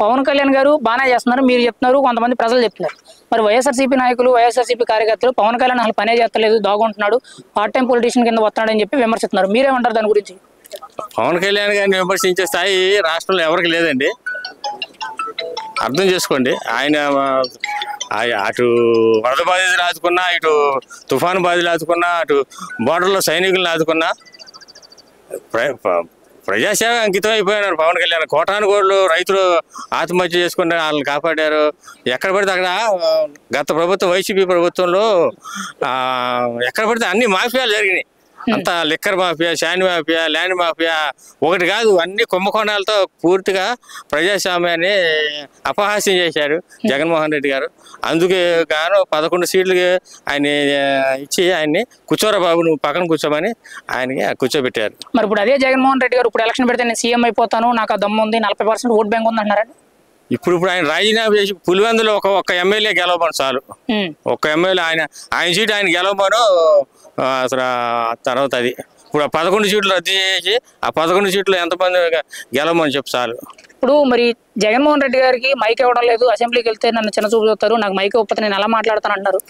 పవన్ కళ్యాణ్ గారు బాగానే చేస్తున్నారు, మీరు చెప్తున్నారు, కొంతమంది ప్రజలు చెప్తున్నారు. మరి వైఎస్ఆర్సీపీ నాయకులు, వైఎస్ఆర్సీపీ కార్యకర్తలు పవన్ కళ్యాణ్ అసలు పనే చేస్తలేదు, దాగుంటున్నాడు, పార్ట్ టైం పొలిటీషియన్ కింద వస్తున్నాడని చెప్పి విమర్శిస్తున్నారు. మీరేమంటారు దాని గురించి? పవన్ కళ్యాణ్ గారిని విమర్శించే స్థాయి రాష్ట్రంలో ఎవరికి లేదండి. అర్థం చేసుకోండి. ఆయన అటు వరద బాధితులు ఆదుకున్నా, ఇటు తుఫాను బాధితులు ఆదుకున్నా, అటు బోర్డర్లో సైనికులను ఆదుకున్నా ప్రజాసేవ అంకితం అయిపోయినారు పవన్ కళ్యాణ్. కోటాను కోట్లు రైతులు ఆత్మహత్య చేసుకుంటే వాళ్ళని కాపాడారు. ఎక్కడ పడితే అక్కడ గత ప్రభుత్వం వైసీపీ ప్రభుత్వంలో ఎక్కడ పడితే అన్ని మాఫియాలు జరిగినాయి. అంతా liquor mafia, sand mafia, land mafia, ఒకటి కాదు అన్ని కుంభకోణాలతో పూర్తిగా ప్రజాస్వామ్యాన్ని అపహాస్యం చేశారు జగన్మోహన్ రెడ్డి గారు. అందుకే గాను 11 సీట్లకి ఆయన ఇచ్చి ఆయన్ని కూర్చోరా బాబు, నువ్వు పక్కన కూర్చోమని ఆయనకి కూర్చోబెట్టారు. మరి ఇప్పుడు అదే జగన్మోహన్ రెడ్డి గారు ఇప్పుడు ఎలక్షన్ పెడితే నేను సీఎం అయిపోతాను, నాకు ఆ దమ్ము ఉంది, 40% ఓట్ బ్యాంక్ ఉంది అంటున్నారండి. ఇప్పుడు ఆయన రాజీనామా చేసి పులివెందులో ఒక్క ఎమ్మెల్యే గెలవమని చాలు. ఒక్క ఎమ్మెల్యే ఆయన సీటు ఆయన గెలవమను. అసలు తర్వాత అది ఇప్పుడు 11 సీట్లు రద్దు చేసి ఆ 11 సీట్లు ఎంతమంది గెలవమని చెప్పు చాలు. ఇప్పుడు మరి జగన్మోహన్ రెడ్డి గారికి మైక్ ఇవ్వడం లేదు, అసెంబ్లీకి వెళ్తే నన్ను చిన్న చూపు చూస్తారు, నాకు మైక్ ఇవ్వకపోతే నేను ఎలా మాట్లాడతాను అంటున్నారు.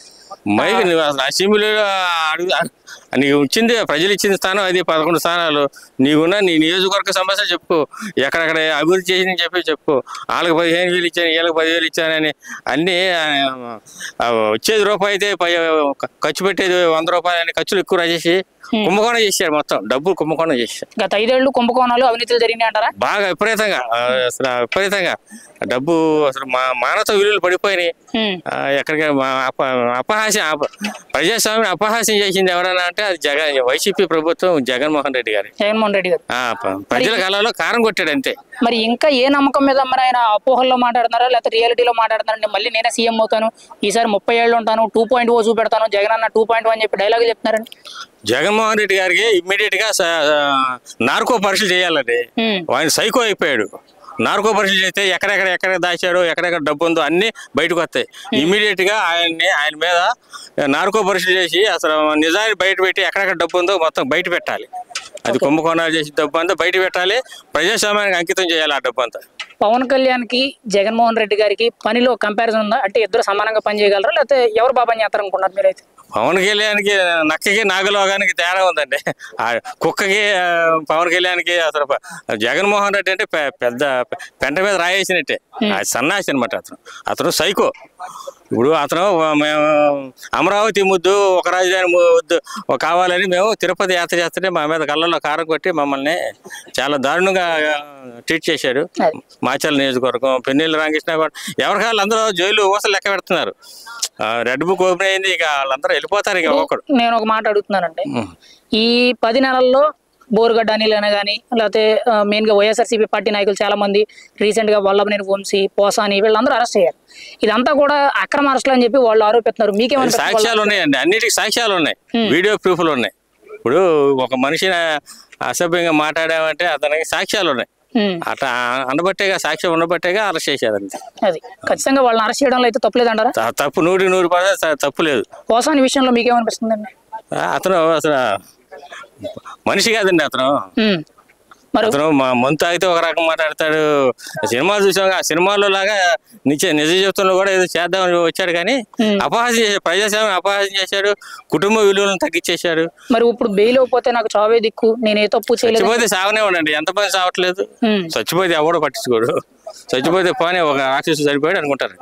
మైక్ నువ్వు అసలు అసెంబ్లీలో నీకు ఇచ్చింది ప్రజలు ఇచ్చిన స్థానం అది 11 స్థానాలు. నీకున్న నీ నియోజకవర్గ సమస్య చెప్పు, ఎక్కడెక్కడ అభివృద్ధి చేసి చెప్పు. వాళ్ళకి 15,000 ఇచ్చాను, వీళ్ళకి 10,000 ఇచ్చానని అన్నీ వచ్చేది రూపాయి అయితే ఖర్చు పెట్టేది 100 రూపాయలు అని ఖర్చులు ఎక్కువ రాసేసి కుంభకోణం చేశారు. మొత్తం డబ్బులు కుంభకోణం చేశారు. గత 5 ఏళ్ళు కుంభకోణాలు, అవినీతులు జరిగినాయి అంటారా? బాగా విపరీతంగా, అసలు విపరీతంగా డబ్బు, అసలు మానవత విలువలు పడిపోయినాయి. ఎక్కడికి అపహాస్యం, ప్రజాస్వామ్యం అపహాస్యం చేసింది ఎవరన్నా అంటే అది వైసీపీ ప్రభుత్వం, జగన్మోహన్ రెడ్డి గారు. ప్రజల కళలో కారం కొట్టాడు అంతే. మరి ఇంకా ఏ నమ్మకం మీద మరి ఆయన అపోహల్లో మాట్లాడుతున్నారా లేకపోతే రియాలిటీలో మాట్లాడుతున్నారంటే మళ్ళీ నేనే సీఎం అవుతాను, ఈసారి 30 ఏళ్ళు ఉంటాను, 2.0 చూపెడతాను, జగన్ అన్న 2.1 అని చెప్పి డైలాగులు చెప్తున్నారండి. జగన్మోహన్ రెడ్డి గారికి ఇమ్మీడియట్ గా నార్కో పరీక్షలు చేయాలండి. ఆయన సైకో అయిపోయాడు. నార్కో పరీక్షలు చేస్తే ఎక్కడ దాచాడో, ఎక్కడెక్కడ డబ్బు ఉందో అన్ని బయటకు వస్తాయి. ఇమ్మీడియట్ గా ఆయన మీద నార్కో పరీక్షలు చేసి అసలు నిజాన్ని బయట పెట్టి ఎక్కడెక్కడ డబ్బు ఉందో మొత్తం బయట పెట్టాలి. అది కుంభకోణాలు చేసి డబ్బు అంతా బయట పెట్టాలి, ప్రజాస్వామ్యానికి అంకితం చేయాలి ఆ డబ్బు అంతా. పవన్ కళ్యాణ్ కి జగన్మోహన్ రెడ్డి గారికి పనిలో కంపారిజన్ ఉందా? అంటే ఇద్దరు సమానంగా పని చేయగలరా లేకపోతే ఎవరు బాబా చేస్తారు అనుకున్నారు మీరైతే? పవన్ కళ్యాణ్కి నక్కకి నాగలోగానికి తేడా ఉందండి. కుక్కకి పవన్ కళ్యాణ్కి అసలు జగన్మోహన్ రెడ్డి అంటే పెద్ద పెంట మీద రాయేసినట్టే. సన్నాసి అనమాట అతను సైకో. ఇప్పుడు అతను మేము అమరావతి ముద్దు, ఒక రాజధాని ముద్దు కావాలని మేము తిరుపతి యాత్ర చేస్తుంటే మా మీద కళ్ళల్లో కారం కొట్టి మమ్మల్ని చాలా దారుణంగా ట్రీట్ చేశాడు. మాచర్ల నియోజకవర్గం, పెన్నెల్లి రామకృష్ణ ఎవరి కాళ్ళు అందరూ జైలు ఊసలు లెక్క పెడుతున్నారు. రెడ్ బుక్ ఓపెన్ అయింది, ఇక వాళ్ళందరూ వెళ్ళిపోతారు. ఇక ఒకడు నేను ఒక మాట అడుగుతున్నానంటే, ఈ 10 నెలల్లో బోరుగడ్డ అనిల్ అనే కానీ లేకపోతే మెయిన్ గా వైఎస్ఆర్సీపీ పార్టీ నాయకులు చాలా మంది రీసెంట్ గా వల్లభనేని వంశీ, పోసాని వీళ్ళందరూ అరెస్ట్ అయ్యారు. ఇదంతా కూడా అక్రమ అరెస్టులు అని చెప్పి వాళ్ళు ఆరోపిస్తున్నారు. మీకేమైనా సాక్ష్యాలు ఉన్నాయండి? అన్నిటికీ సాక్ష్యాలు ఉన్నాయి, వీడియో ప్రూఫ్లు ఉన్నాయి. ఇప్పుడు ఒక మనిషిని అసభ్యంగా మాట్లాడామంటే అతనికి సాక్ష్యాలు ఉన్నాయి. అట్లా అనబట్టేగా, సాక్ష్యం ఉండబట్టేగా అరెస్ట్ చేశారు అంతే. అది ఖచ్చితంగా వాళ్ళని అరెస్ట్ చేయడంలో అయితే తప్పులేదంటారా? తప్పు 100% తప్పు లేదు. పోసాని విషయంలో మీకేమనిపిస్తుందండి? అతను అసలు మనిషి కాదండి. అతను మంతు తాగితే ఒక రకం మాట్లాడతాడు. సినిమాలు చూసాం, ఆ సినిమాల్లో లాగా నిజ జీవితంలో కూడా ఏదో చేద్దామని వచ్చాడు, కానీ అపహాస్యం చేశాడు, ప్రజాస్వామ్యం అపహాస్యం చేశాడు, కుటుంబ విలువలను తగ్గించేశాడు. మరి ఇప్పుడు బెయిల్ అయిపోతే నాకు చావే దిక్కు, నేను ఏ తప్పు చేయలేదు. చచ్చిపోతే సావనే ఉండండి, ఎంతమంది సావట్లేదు. చచ్చిపోతే ఎవడో పట్టించుకోడు. చచ్చిపోతే పోనీ ఒక రాక్షసు సరిపోయాడు అనుకుంటారు.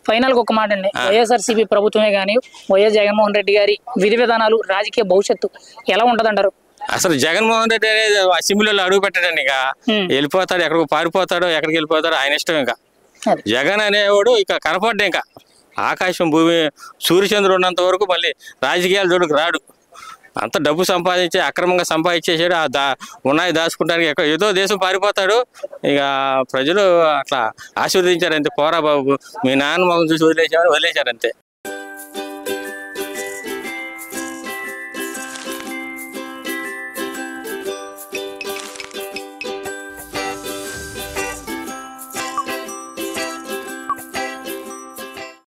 ఫైనల్ గా ఒక మాట అండి, వైఎస్ఆర్సీపీ ప్రభుత్వమే కానీ వైఎస్ జగన్మోహన్ రెడ్డి గారి విధి విధానాలు, రాజకీయ భవిష్యత్తు ఎలా ఉంటదంటారు? అసలు జగన్మోహన్ రెడ్డి అనేది అసెంబ్లీలో అడుగు పెట్టాడండి. ఇక వెళ్ళిపోతాడు, ఎక్కడికి పారిపోతాడో, ఎక్కడికి వెళ్ళిపోతాడో ఆయన ఇష్టం. ఇంకా జగన్ అనేవాడు ఇక కనపడ్డా. ఇంకా ఆకాశం భూమి సూర్యచంద్రుడు ఉన్నంత వరకు మళ్ళీ రాజకీయాల జోడుకు రాడు. అంత డబ్బు సంపాదించి అక్రమంగా సంపాదించేసాడు. ఉన్నాయి దాచుకుంటానికి ఏదో దేశం పారిపోతాడు. ఇక ప్రజలు అట్లా ఆశీర్వదించారు అంతే. పోరా బాబు, మీ నాన్న మగం చూసి వదిలేశారు అంతే.